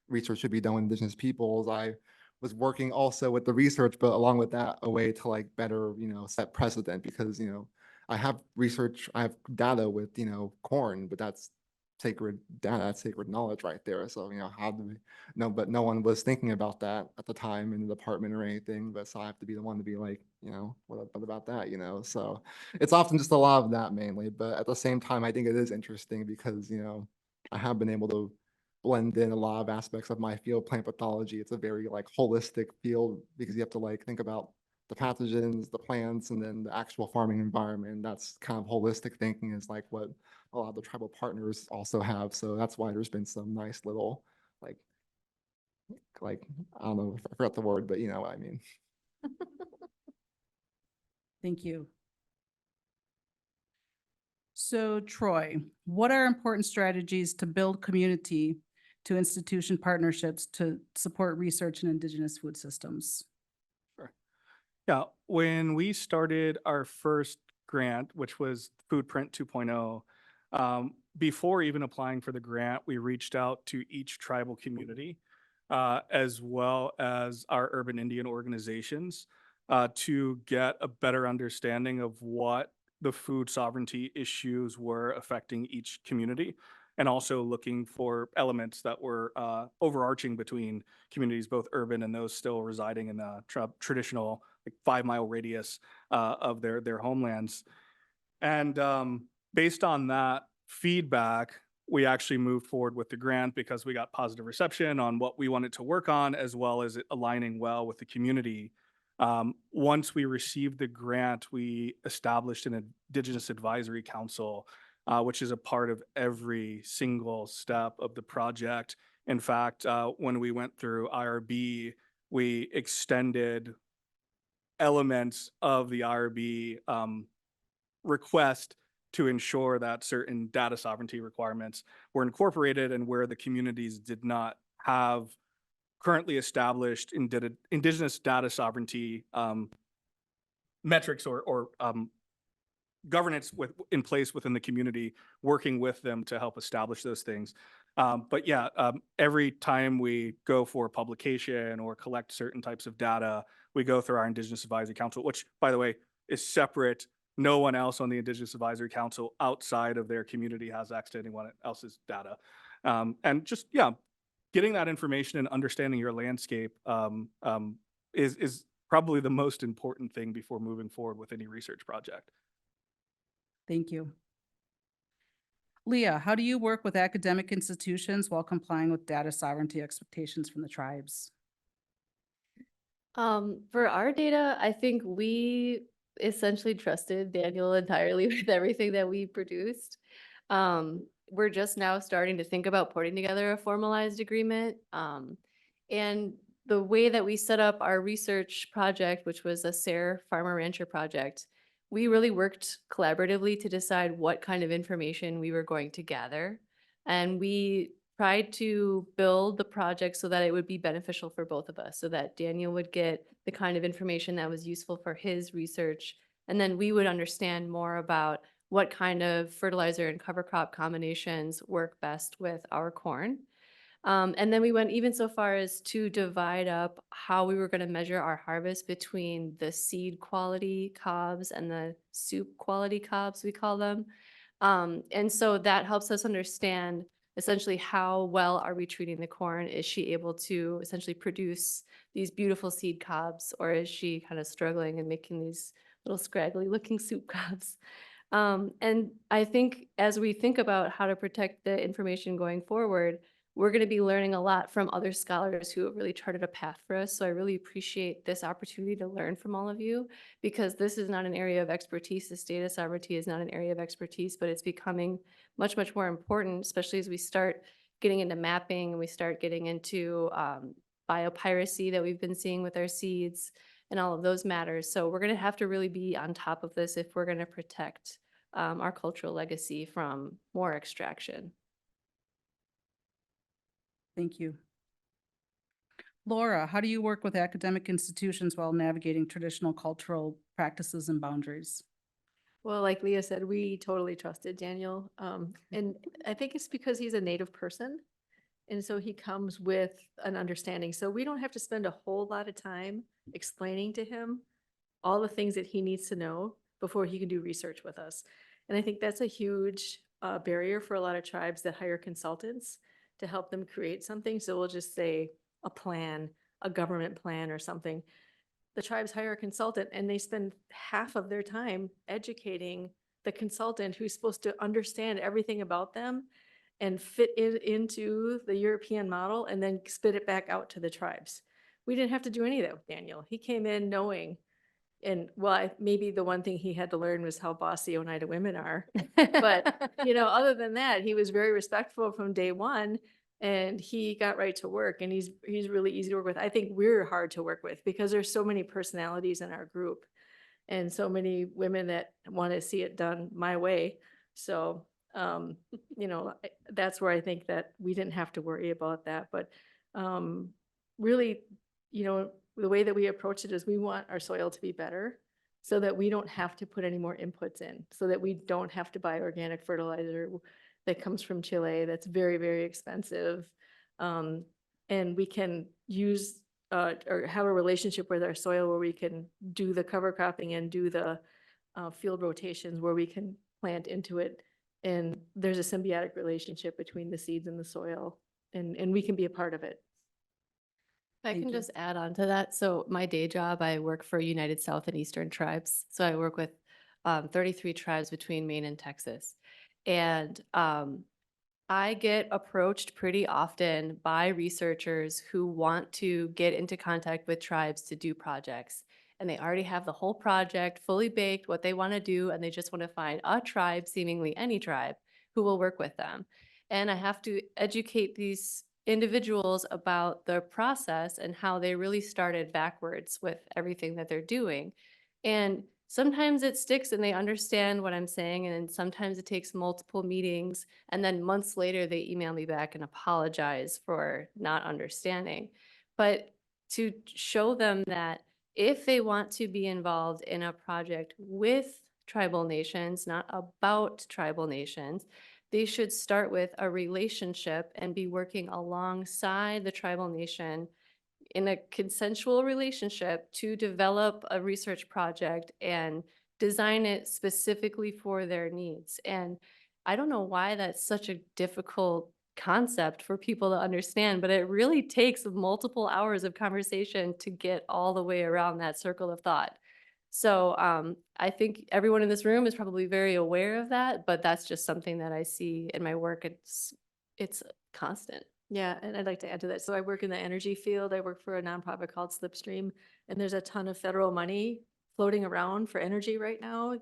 research should be done with indigenous peoples, I was working also with the research, but along with that, a way to like better, set precedent because, I have data with, corn, but that's sacred data, that's sacred knowledge right there. So, how do we know, but no one was thinking about that at the time in the department or anything, but so I have to be the one to be like, what about that, so it's often just a lot of that mainly, but at the same time, I think it is interesting because, I have been able to blend in a lot of aspects of my field, plant pathology. It's a very like holistic field because you have to like think about the pathogens, the plants, and then the actual farming environment. That's kind of holistic thinking is like what a lot of the tribal partners also have. So that's why there's been some nice little like I don't know, I forgot the word, but you know what I mean. Thank you. So Troy, what are important strategies to build community to institution partnerships to support research in indigenous food systems? Yeah, when we started our first grant, which was Foodprint 2.0, before even applying for the grant, we reached out to each tribal community, as well as our urban Indian organizations, to get a better understanding of what the food sovereignty issues were affecting each community, and also looking for elements that were overarching between communities, both urban and those still residing in the traditional like 5-mile radius of their homelands. And based on that feedback, we actually moved forward with the grant because we got positive reception on what we wanted to work on, as well as it aligning well with the community. Once we received the grant, we established an Indigenous Advisory Council, which is a part of every single step of the project. In fact, when we went through IRB, we extended elements of the IRB request to ensure that certain data sovereignty requirements were incorporated, and where the communities did not have currently established indigenous data sovereignty metrics or governance in place within the community, working with them to help establish those things. But yeah, every time we go for publication or collect certain types of data, we go through our Indigenous Advisory Council, which, by the way, is separate. No one else on the Indigenous Advisory Council outside of their community has access to anyone else's data. And just, yeah, getting that information and understanding your landscape is probably the most important thing before moving forward with any research project. Thank you. Leah, how do you work with academic institutions while complying with data sovereignty expectations from the tribes? For our data, I think we essentially trusted Daniel entirely with everything that we produced. We're just now starting to think about putting together a formalized agreement. And the way that we set up our research project, which was a SARE Farmer Rancher project, we really worked collaboratively to decide what kind of information we were going to gather. And we tried to build the project so that it would be beneficial for both of us, so that Daniel would get the kind of information that was useful for his research. And then we would understand more about what kind of fertilizer and cover crop combinations work best with our corn. And then we went even so far as to divide up how we were going to measure our harvest between the seed quality cobs and the soup quality cobs, we call them. And so that helps us understand essentially how well are we treating the corn? Is she able to essentially produce these beautiful seed cobs, or is she kind of struggling and making these little scraggly looking soup cobs? And I think as we think about how to protect the information going forward, we're going to be learning a lot from other scholars who have really charted a path for us. So I really appreciate this opportunity to learn from all of you, because this is not an area of expertise. This data sovereignty is not an area of expertise, but it's becoming much, much more important, especially as we start getting into mapping and we start getting into biopiracy that we've been seeing with our seeds and all of those matters. So we're going to have to really be on top of this if we're going to protect our cultural legacy from more extraction. Thank you. Laura, how do you work with academic institutions while navigating traditional cultural practices and boundaries? Well, like Leah said, we totally trusted Daniel. And I think it's because he's a Native person. And so he comes with an understanding. So we don't have to spend a whole lot of time explaining to him all the things that he needs to know before he can do research with us. And I think that's a huge barrier for a lot of tribes that hire consultants to help them create something. So we'll just say a plan, a government plan or something. The tribes hire a consultant and they spend half of their time educating the consultant who's supposed to understand everything about them and fit it into the European model and then spit it back out to the tribes. We didn't have to do any of that with Daniel. He came in knowing, and well, maybe the one thing he had to learn was how bossy Oneida women are. But, other than that, he was very respectful from day one and he got right to work, and he's really easy to work with. I think we're hard to work with because there's so many personalities in our group and so many women that want to see it done my way. So, that's where I think that we didn't have to worry about that. But really, the way that we approach it is we want our soil to be better so that we don't have to put any more inputs in, so that we don't have to buy organic fertilizer that comes from Chile that's very, very expensive. And we can use or have a relationship with our soil where we can do the cover cropping and do the field rotations where we can plant into it. And there's a symbiotic relationship between the seeds and the soil, and we can be a part of it. If I Thank can you. just add on to that. So my day job, I work for United South and Eastern Tribes. So I work with 33 tribes between Maine and Texas. And I get approached pretty often by researchers who want to get into contact with tribes to do projects. And they already have the whole project fully baked, what they want to do, and they just want to find a tribe, seemingly any tribe, who will work with them. And I have to educate these individuals about the process and how they really started backwards with everything that they're doing. And sometimes it sticks and they understand what I'm saying, and sometimes it takes multiple meetings, and then months later they email me back and apologize for not understanding. But to show them that if they want to be involved in a project with tribal nations, not about tribal nations, they should start with a relationship and be working alongside the tribal nation in a consensual relationship to develop a research project and design it specifically for their needs. And I don't know why that's such a difficult concept for people to understand, but it really takes multiple hours of conversation to get all the way around that circle of thought. So I think everyone in this room is probably very aware of that, but that's just something that I see in my work. It's constant. Yeah, and I'd like to add to that. So I work in the energy field. I work for a nonprofit called Slipstream, and there's a ton of federal money floating around for energy right now.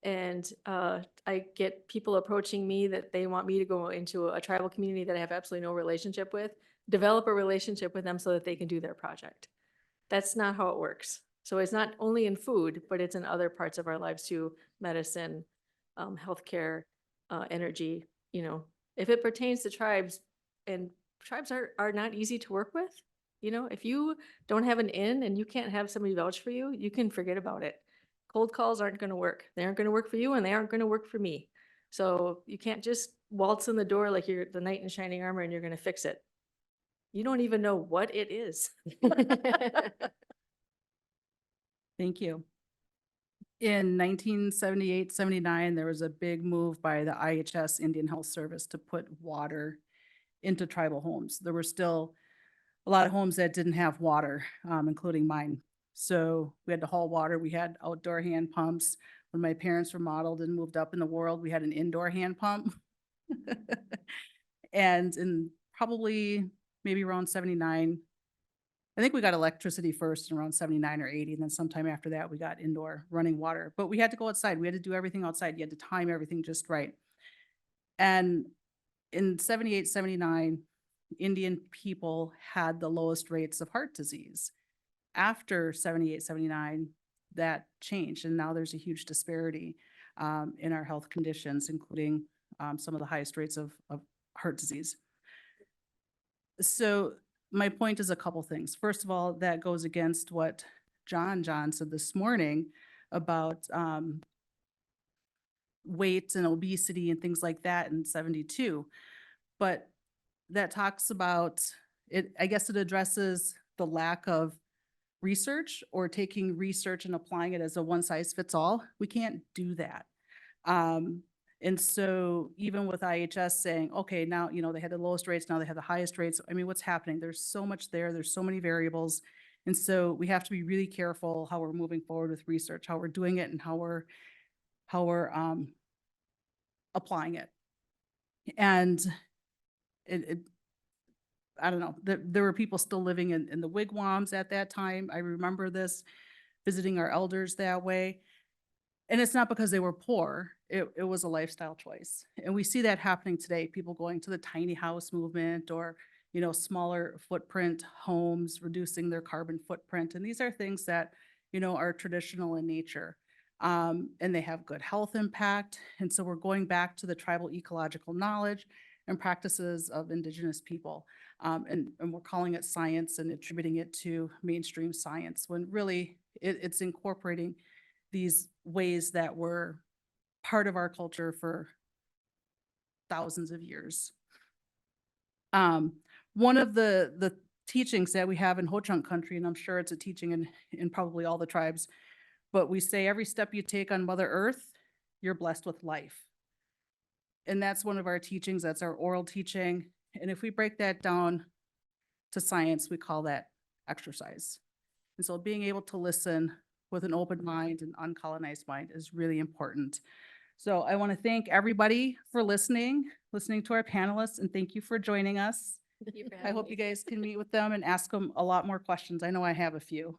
And I get people approaching me that they want me to go into a tribal community that I have absolutely no relationship with, develop a relationship with them so that they can do their project. That's not how it works. So it's not only in food, but it's in other parts of our lives too, medicine, healthcare, energy, you know. If it pertains to tribes, and tribes are not easy to work with, you know, if you don't have an in and you can't have somebody vouch for you, you can forget about it. Cold calls aren't going to work. They aren't going to work for you and they aren't going to work for me. So you can't just waltz in the door like you're the knight in shining armor and you're going to fix it. You don't even know what it is. Thank you. In 1978, 79, there was a big move by the IHS Indian Health Service to put water into tribal homes. There were still a lot of homes that didn't have water, including mine. So we had to haul water. We had outdoor hand pumps. When my parents remodeled and moved up in the world, we had an indoor hand pump. And in probably maybe around 79, I think we got electricity first in around 79 or 80, and then sometime after that, we got indoor running water. But we had to go outside. We had to do everything outside. You had to time everything just right. And in 78, 79, Indian people had the lowest rates of heart disease. After 78, 79, that changed, and now there's a huge disparity in our health conditions, including some of the highest rates of heart disease. So my point is a couple things. First of all, that goes against what John said this morning about weight and obesity and things like that in 72. But that talks about it, I guess it addresses the lack of research or taking research and applying it as a one size fits all. We can't do that. And so even with IHS saying, okay, now, you know, they had the lowest rates, now they have the highest rates. I mean, what's happening? There's so much there. There's so many variables. And so we have to be really careful how we're moving forward with research, how we're doing it and how we're applying it. And I don't know, there were people still living in the wigwams at that time. I remember this, visiting our elders that way. And it's not because they were poor, it was a lifestyle choice. And we see that happening today, people going to the tiny house movement or, you know, smaller footprint homes, reducing their carbon footprint. And these are things that, you know, are traditional in nature. And they have good health impact. And so we're going back to the tribal ecological knowledge and practices of Indigenous people. And we're calling it science and attributing it to mainstream science when really it's incorporating these ways that were part of our culture for thousands of years. One of the teachings that we have in Ho-Chunk country, and I'm sure it's a teaching in probably all the tribes, but we say every step you take on Mother Earth, you're blessed with life. And that's one of our teachings, that's our oral teaching. And if we break that down to science, we call that exercise. And so being able to listen with an open mind and uncolonized mind is really important. So I want to thank everybody for listening to our panelists, and thank you for joining us. Thank you for I having hope me. you guys can meet with them and ask them a lot more questions. I know I have a few.